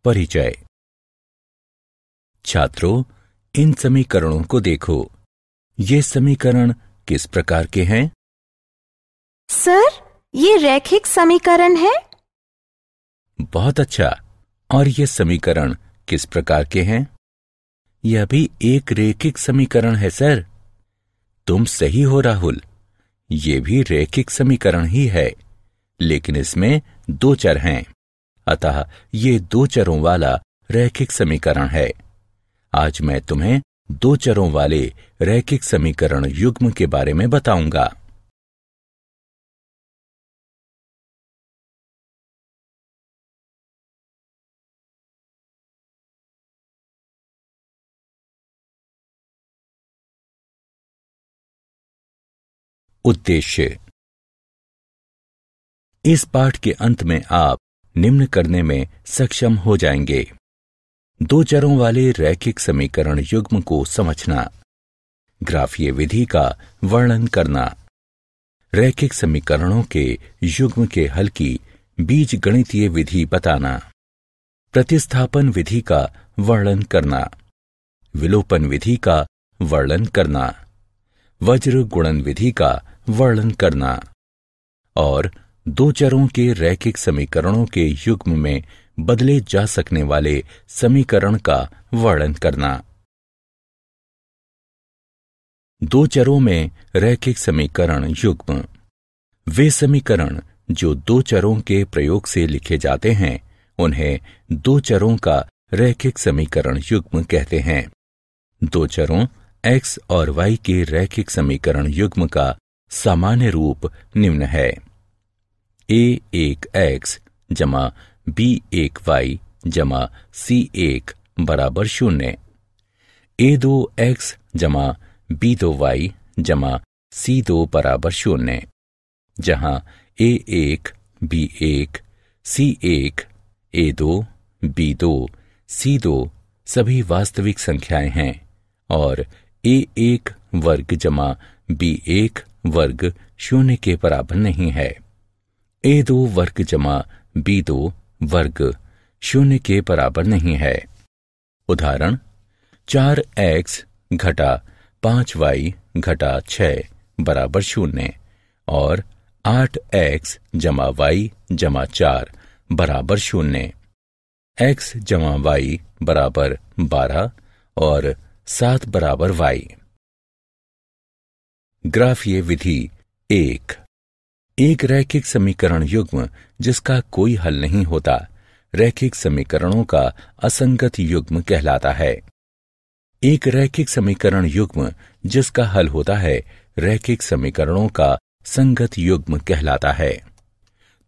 परिचय। छात्रों, इन समीकरणों को देखो। ये समीकरण किस प्रकार के हैं? सर, ये रैखिक समीकरण है। बहुत अच्छा। और ये समीकरण किस प्रकार के हैं? यह भी एक रैखिक समीकरण है सर। तुम सही हो राहुल, ये भी रैखिक समीकरण ही है, लेकिन इसमें दो चर हैं, अतः ये दो चरों वाला रैखिक समीकरण है। आज मैं तुम्हें दो चरों वाले रैखिक समीकरण युग्म के बारे में बताऊंगा। उद्देश्य। इस पाठ के अंत में आप निम्न करने में सक्षम हो जाएंगे। दो चरों वाले रैखिक समीकरण युग्म को समझना, ग्राफीय विधि का वर्णन करना, रैखिक समीकरणों के युग्म के हल की बीजगणितीय विधि बताना, प्रतिस्थापन विधि का वर्णन करना, विलोपन विधि का वर्णन करना, वज्र गुणन विधि का वर्णन करना और दो चरों के रैखिक समीकरणों के युग्म में बदले जा सकने वाले समीकरण का वर्णन करना। दो चरों में रैखिक समीकरण युग्म वे समीकरण जो दो चरों के प्रयोग से लिखे जाते हैं, उन्हें दो चरों का रैखिक समीकरण युग्म कहते हैं। दो चरों x और y के रैखिक समीकरण युग्म का सामान्य रूप निम्न है: a1x जमा b1y जमा c1 बराबर 0, a2x जमा b2y जमा c2 बराबर 0, जहां a1 b1 c1 a2 b2 c2 सभी वास्तविक संख्याएं हैं और a1 वर्ग जमा b1 वर्ग 0 के बराबर नहीं है। a2 वर्ग जमा b2 वर्ग 0 के बराबर नहीं है। उदाहरण: 4x घटा 5y घटा 6 बराबर 0 और 8x जमा y जमा 4 बराबर 0, x जमा y बराबर 12 और 7 बराबर y। ग्राफीय विधि। एक रैखिक समीकरण युग्म जिसका कोई हल नहीं होता, रैखिक समीकरणों का असंगत युग्म कहलाता है। एक रैखिक समीकरण युग्म जिसका हल होता है, रैखिक समीकरणों का संगत युग्म कहलाता है।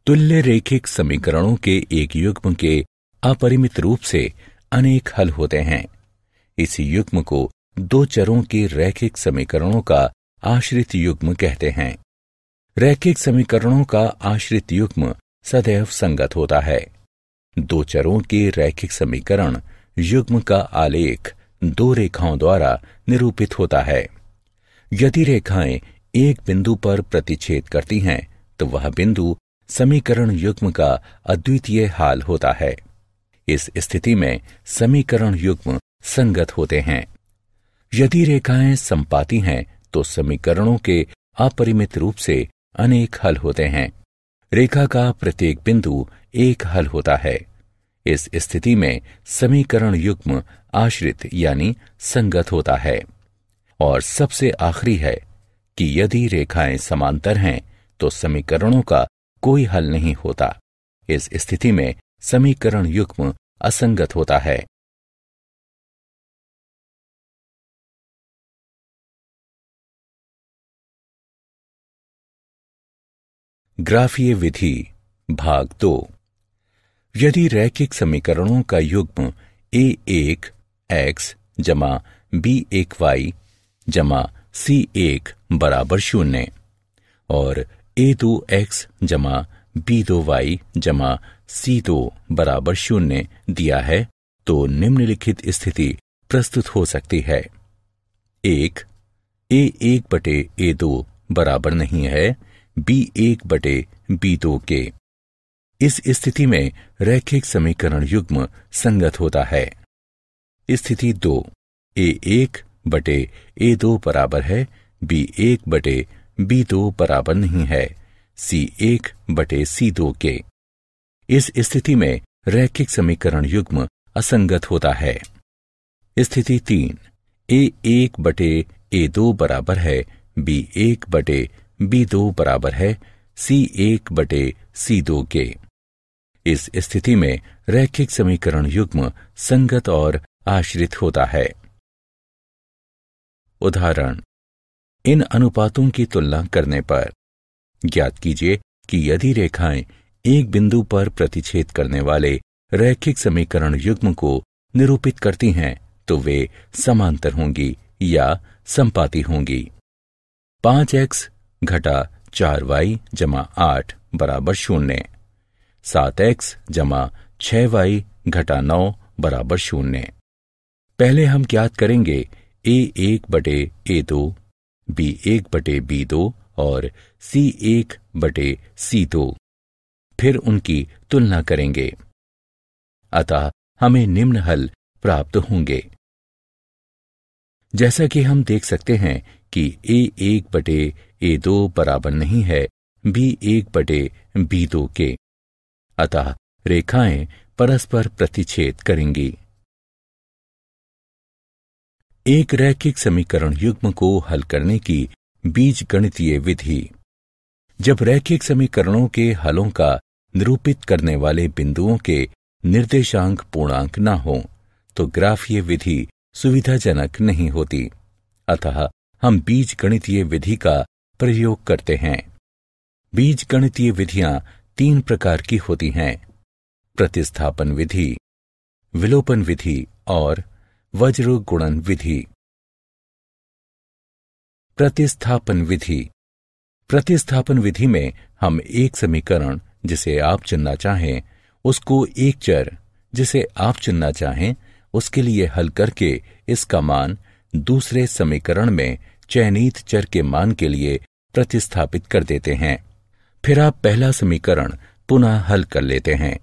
तुल्य रैखिक समीकरणों के एक युग्म के अपरिमित रूप से अनेक हल होते हैं। इस युग्म को दो चरों के रैखिक समीकरणों का आश्रित युग्म कहते हैं। रैखिक समीकरणों का आश्रित युग्म सदैव संगत होता है। दो चरों के रैखिक समीकरण युग्म का आलेख दो रेखाओं द्वारा निरूपित होता है। यदि रेखाएं एक बिंदु पर प्रतिच्छेद करती हैं, तो वह बिंदु समीकरण युग्म का अद्वितीय हाल होता है। इस स्थिति में समीकरण युग्म संगत होते हैं। यदि रेखाएं समपाती हैं, तो समीकरणों के अपरिमित रूप से अनेक हल होते हैं। रेखा का प्रत्येक बिंदु एक हल होता है। इस स्थिति में समीकरण युग्म आश्रित यानी संगत होता है। और सबसे आखिरी है कि यदि रेखाएं समांतर हैं, तो समीकरणों का कोई हल नहीं होता। इस स्थिति में समीकरण युग्म असंगत होता है। ग्राफीय विधि भाग 2। यदि रैखिक समीकरणों का युग्म a1 x जमा b1y जमा c1 बराबर 0 और a2 x जमा b2y जमा c2 बराबर 0 दिया है, तो निम्नलिखित स्थिति प्रस्तुत हो सकती है। 1. a1 बटे a2 बराबर नहीं है b1 बटे b2 के। इस स्थिति में रैखिक समीकरण युग्म संगत होता है। स्थिति 2, A1 बटे A2 बराबर है B1 बटे B2 बराबर नहीं है C1 बटे C2 के। इस स्थिति में रैखिक समीकरण युग्म असंगत होता है। स्थिति 3, A1 बटे A2 बराबर है B1 बटे B2 बराबर है C1 बटे C2 के। इस स्थिति में रैखिक समीकरण युग्म संगत और आश्रित होता है। उदाहरण, इन अनुपातों की तुलना करने पर ज्ञात कीजिए कि यदि रेखाएं एक बिंदु पर प्रतिच्छेद करने वाले रैखिक समीकरण युग्म को निरूपित करती हैं तो वे समांतर होंगी या संपाती होंगी। 5x घटा 4y जमा 8 बराबर 0, 7x जमा 6y घटा 9 बराबर 0। पहले हम ज्ञात करेंगे A1 बटे A2, B1 बटे B2 और C1 बटे C2, फिर उनकी तुलना करेंगे। अतः हमें निम्न हल प्राप्त होंगे। जैसा कि हम देख सकते हैं कि A1 बटे A2 बराबर नहीं है B1 बटे B2 के, अतः रेखाएं परस्पर प्रतिच्छेद करेंगी। एक रैखिक समीकरण युग्म को हल करने की बीजगणितीय विधि। जब रैखिक समीकरणों के हलों का निरूपित करने वाले बिंदुओं के निर्देशांक पूर्णांक न हो तो ग्राफीय विधि सुविधाजनक नहीं होती, अतः हम बीजगणितीय विधि का प्रयोग करते हैं। बीजगणितीय विधियां 3 प्रकार की होती हैं: प्रतिस्थापन विधि, विलोपन विधि और वज्र गुणन विधि। प्रतिस्थापन विधि। प्रतिस्थापन विधि में हम एक समीकरण जिसे आप चुनना चाहें उसको एक चर जिसे आप चुनना चाहें उसके लिए हल करके इसका मान दूसरे समीकरण में चयनित चर के मान के लिए प्रतिस्थापित कर देते हैं। फिर आप पहला समीकरण पुनः हल कर लेते हैं।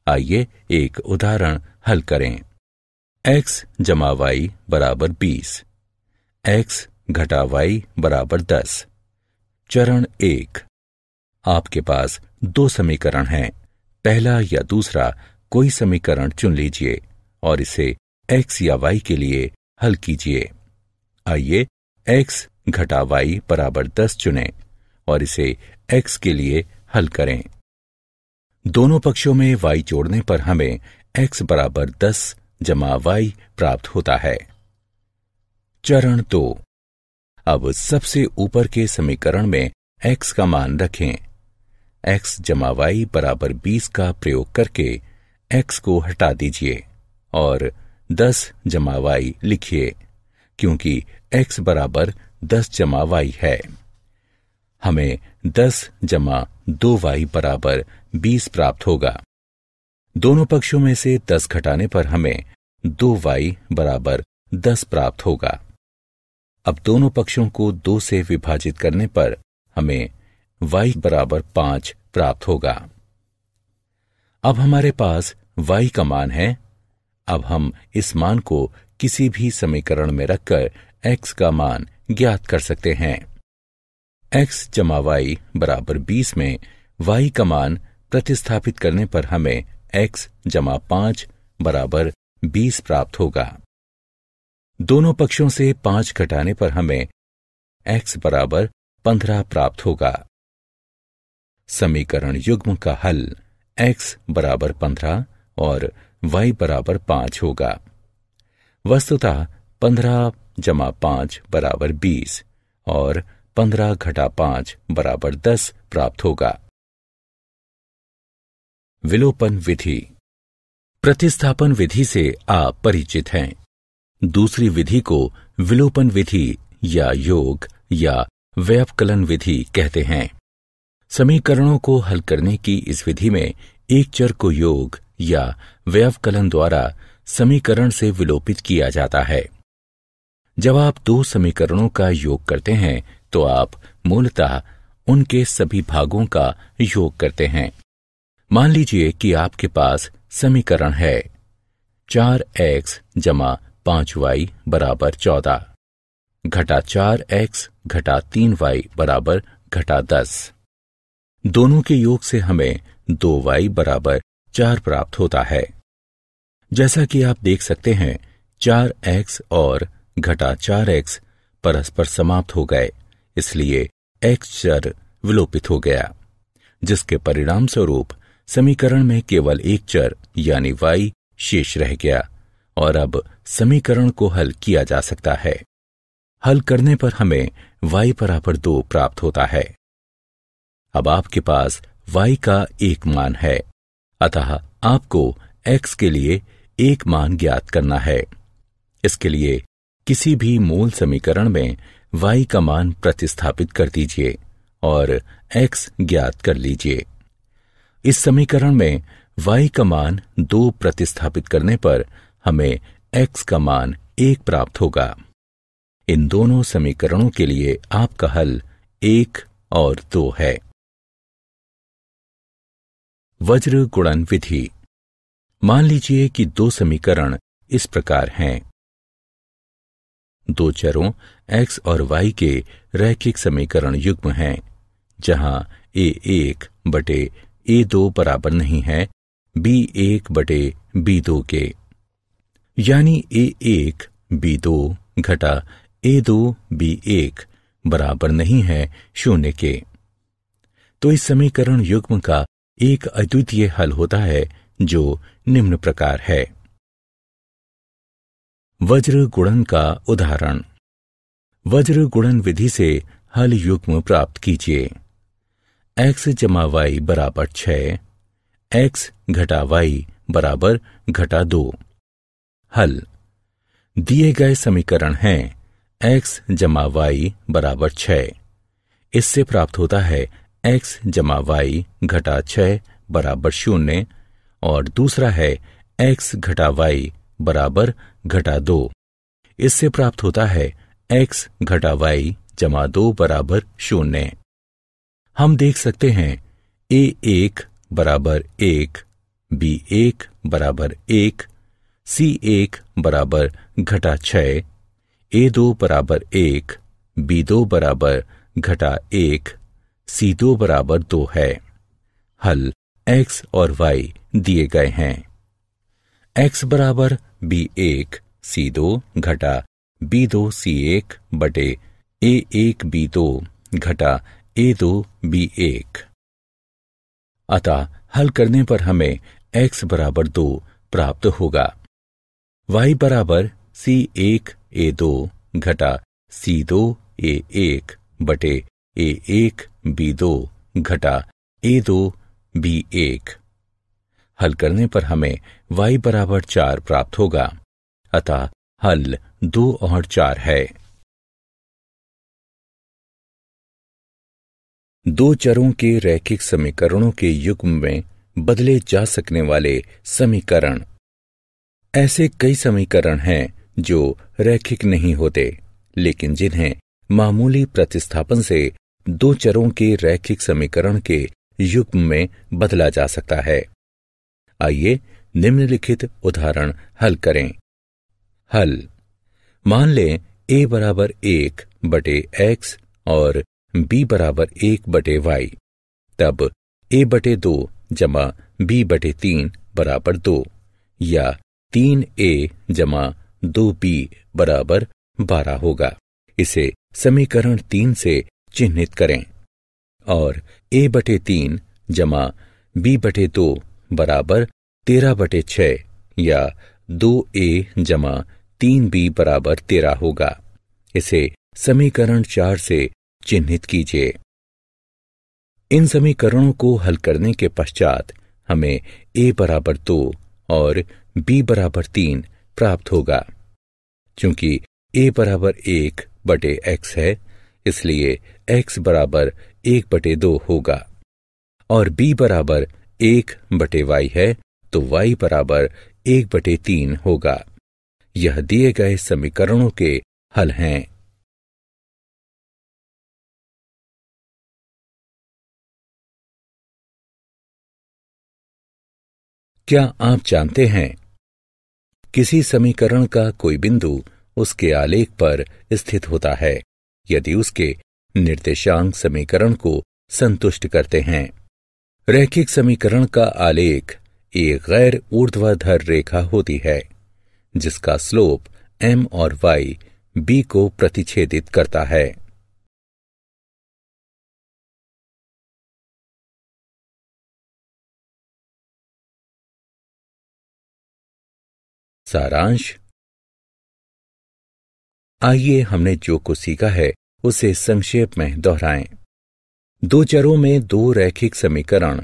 आइए एक उदाहरण हल करें। x जमा y बराबर 20, x घटा y बराबर 10। चरण 1। आपके पास 2 समीकरण हैं। पहला या दूसरा कोई समीकरण चुन लीजिए और इसे x या y के लिए हल कीजिए। आइए x घटा y बराबर 10 चुनें और इसे x के लिए हल करें। दोनों पक्षों में y जोड़ने पर हमें x बराबर 10 जमा y प्राप्त होता है। चरण 2। अब सबसे ऊपर के समीकरण में x का मान रखें। x जमा y बराबर 20 का प्रयोग करके x को हटा दीजिए और 10 जमा y लिखिए, क्योंकि x बराबर 10 जमा y है। हमें 10 जमा 2y बराबर 20 प्राप्त होगा। दोनों पक्षों में से 10 घटाने पर हमें 2y बराबर 10 प्राप्त होगा। अब दोनों पक्षों को 2 से विभाजित करने पर हमें y बराबर 5 प्राप्त होगा। अब हमारे पास y का मान है। अब हम इस मान को किसी भी समीकरण में रखकर x का मान ज्ञात कर सकते हैं। x जमा y बराबर 20 में y का मान प्रतिस्थापित करने पर हमें x जमा 5 बराबर 20 प्राप्त होगा। दोनों पक्षों से 5 घटाने पर हमें x बराबर 15 प्राप्त होगा। समीकरण युग्म का हल x बराबर 15 और y बराबर 5 होगा। वस्तुतः 15 जमा 5 बराबर 20 और 15 घटा 5 बराबर 10 प्राप्त होगा। विलोपन विधि। प्रतिस्थापन विधि से आप परिचित हैं। दूसरी विधि को विलोपन विधि या योग या व्यवकलन विधि कहते हैं। समीकरणों को हल करने की इस विधि में एक चर को योग या व्यवकलन द्वारा समीकरण से विलोपित किया जाता है। जब आप 2 समीकरणों का योग करते हैं तो आप मूलतः उनके सभी भागों का योग करते हैं। मान लीजिए कि आपके पास समीकरण है 4x जमा 5y बराबर 14 घटा 4x घटा 3y बराबर घटा 10। दोनों के योग से हमें 2y बराबर 4 प्राप्त होता है। जैसा कि आप देख सकते हैं 4x और घटा 4x परस्पर समाप्त हो गए, इसलिए x चर विलोपित हो गया, जिसके परिणाम स्वरूप समीकरण में केवल एक चर यानी y शेष रह गया और अब समीकरण को हल किया जा सकता है। हल करने पर हमें y बराबर 2 प्राप्त होता है। अब आपके पास y का एक मान है, अतः आपको x के लिए एक मान ज्ञात करना है। इसके लिए किसी भी मूल समीकरण में y का मान प्रतिस्थापित कर दीजिए और x ज्ञात कर लीजिए। इस समीकरण में y का मान 2 प्रतिस्थापित करने पर हमें x का मान 1 प्राप्त होगा। इन दोनों समीकरणों के लिए आपका हल 1 और 2 है। वज्र गुणन विधि। मान लीजिए कि दो समीकरण इस प्रकार हैं। दो चरों x और y के रैखिक समीकरण युग्म हैं, जहां a1 बटे a2 बराबर नहीं है b1 बटे b2 के, यानी a1 b2 घटा a2 b1 बराबर नहीं है 0 के। तो इस समीकरण युग्म का एक अद्वितीय हल होता है जो निम्न प्रकार है। वज्र गुणन का उदाहरण। वज्र गुणन विधि से हल युग्म प्राप्त कीजिए। x जमा y बराबर 6, x घटा y बराबर घटा 2। हल। दिए गए समीकरण हैं x जमा y बराबर 6। इससे प्राप्त होता है x जमा y घटा 6 बराबर 0 और दूसरा है x घटा y बराबर घटा 2। इससे प्राप्त होता है x घटा y जमा 2 बराबर 0। हम देख सकते हैं a1 बराबर 1, b1 बराबर 1, c1 बराबर घटा 6, a2 बराबर 1, b2 बराबर घटा 1, c2 बराबर 2 है। हल x और y दिए गए हैं। x बराबर b1 c2 घटा b2 c1 बटे a1 b2 घटा a2 b1। अतः हल करने पर हमें x बराबर 2 प्राप्त होगा। y बराबर c1 a2 घटा c2 a1 बटे a1 b2 घटा a2 b1। हल करने पर हमें y बराबर 4 प्राप्त होगा। अतः हल 2 और 4 है। दो चरों के रैखिक समीकरणों के युग्म में बदले जा सकने वाले समीकरण। ऐसे कई समीकरण हैं जो रैखिक नहीं होते, लेकिन जिन्हें मामूली प्रतिस्थापन से दो चरों के रैखिक समीकरण के युग्म में बदला जा सकता है। आइए निम्नलिखित उदाहरण हल करें। हल। मान लें a बराबर 1 बटे x और b बराबर 1 बटे y, तब a बटे 2 जमा b बटे 3 बराबर 2 या 3a जमा 2b बराबर 12 होगा। इसे समीकरण 3 से चिह्नित करें और a बटे 3 जमा b बटे 2 बराबर 13 बटे 6 या 2a जमा 3b बराबर 13 होगा। इसे समीकरण 4 से चिह्नित कीजिए। इन समीकरणों को हल करने के पश्चात हमें a बराबर 2 और b बराबर 3 प्राप्त होगा। चूंकि a बराबर 1 बटे x है, इसलिए x बराबर 1 बटे 2 होगा और b बराबर 1 बटे y है, तो y बराबर 1 बटे 3 होगा। यह दिए गए समीकरणों के हल हैं। क्या आप जानते हैं, किसी समीकरण का कोई बिंदु उसके आलेख पर स्थित होता है यदि उसके निर्देशांक समीकरण को संतुष्ट करते हैं। रैखिक समीकरण का आलेख एक गैर ऊर्ध्वाधर रेखा होती है जिसका स्लोप m और y b को प्रतिच्छेदित करता है। सारांश। आइए हमने जो कुछ सीखा है उसे संक्षेप में दोहराएं। दो चरों में दो रैखिक समीकरण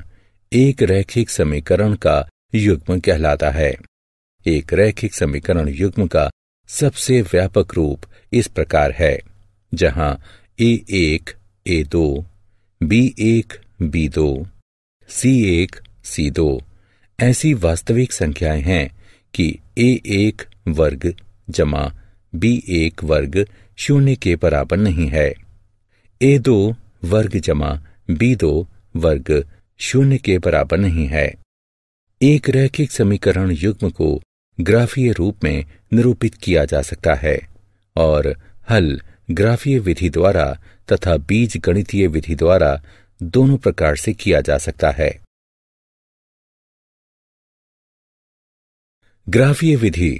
एक रैखिक समीकरण का युग्म कहलाता है। एक रैखिक समीकरण युग्म का सबसे व्यापक रूप इस प्रकार है, जहां a1 a2 b1 b2 c1 c2 ऐसी वास्तविक संख्याएं हैं कि a1 वर्ग जमा b1 वर्ग शून्य के बराबर नहीं है। a2 वर्ग जमा b2 वर्ग शून्य के बराबर नहीं है। एक रैखिक समीकरण युग्म को ग्राफीय रूप में निरूपित किया जा सकता है और हल ग्राफीय विधि द्वारा तथा बीज गणितीय विधि द्वारा दोनों प्रकार से किया जा सकता है। ग्राफीय विधि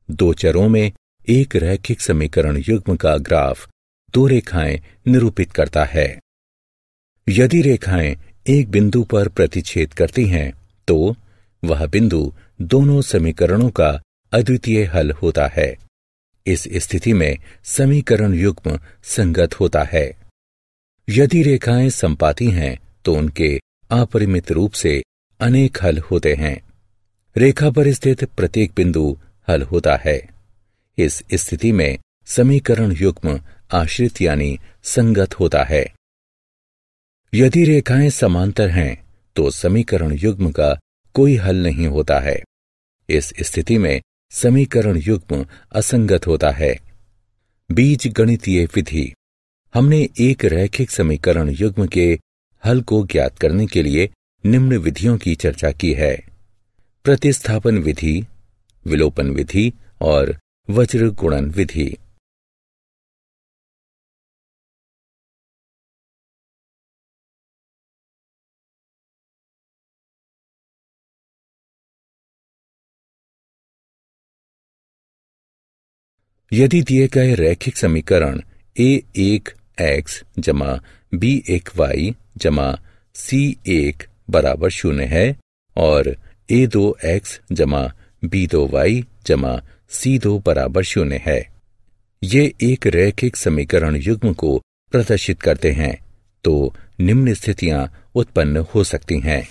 दो चरों में एक रैखिक समीकरण युग्म का ग्राफ दो रेखाएं निरूपित करता है। यदि रेखाएं एक बिंदु पर प्रतिच्छेद करती हैं तो वह बिंदु दोनों समीकरणों का अद्वितीय हल होता है। इस स्थिति में समीकरण युग्म संगत होता है। यदि रेखाएं संपाती हैं तो उनके अपरिमित रूप से अनेक हल होते हैं। रेखा पर स्थित प्रत्येक बिंदु हल होता है। इस स्थिति में समीकरण युग्म आश्रित यानी संगत होता है। यदि रेखाएं समांतर हैं तो समीकरण युग्म का कोई हल नहीं होता है। इस स्थिति में समीकरण युग्म असंगत होता है। बीज गणितीय विधि। हमने एक रैखिक समीकरण युग्म के हल को ज्ञात करने के लिए निम्न विधियों की चर्चा की है: प्रतिस्थापन विधि, विलोपन विधि और वज्र गुणन विधि। यदि दिए गए रैखिक समीकरण a1x जमा b1y जमा c1 बराबर शून्य है और a2x जमा b2y जमा c2 बराबर शून्य है, ये एक रैखिक समीकरण युग्म को प्रदर्शित करते हैं, तो निम्न स्थितियां उत्पन्न हो सकती हैं।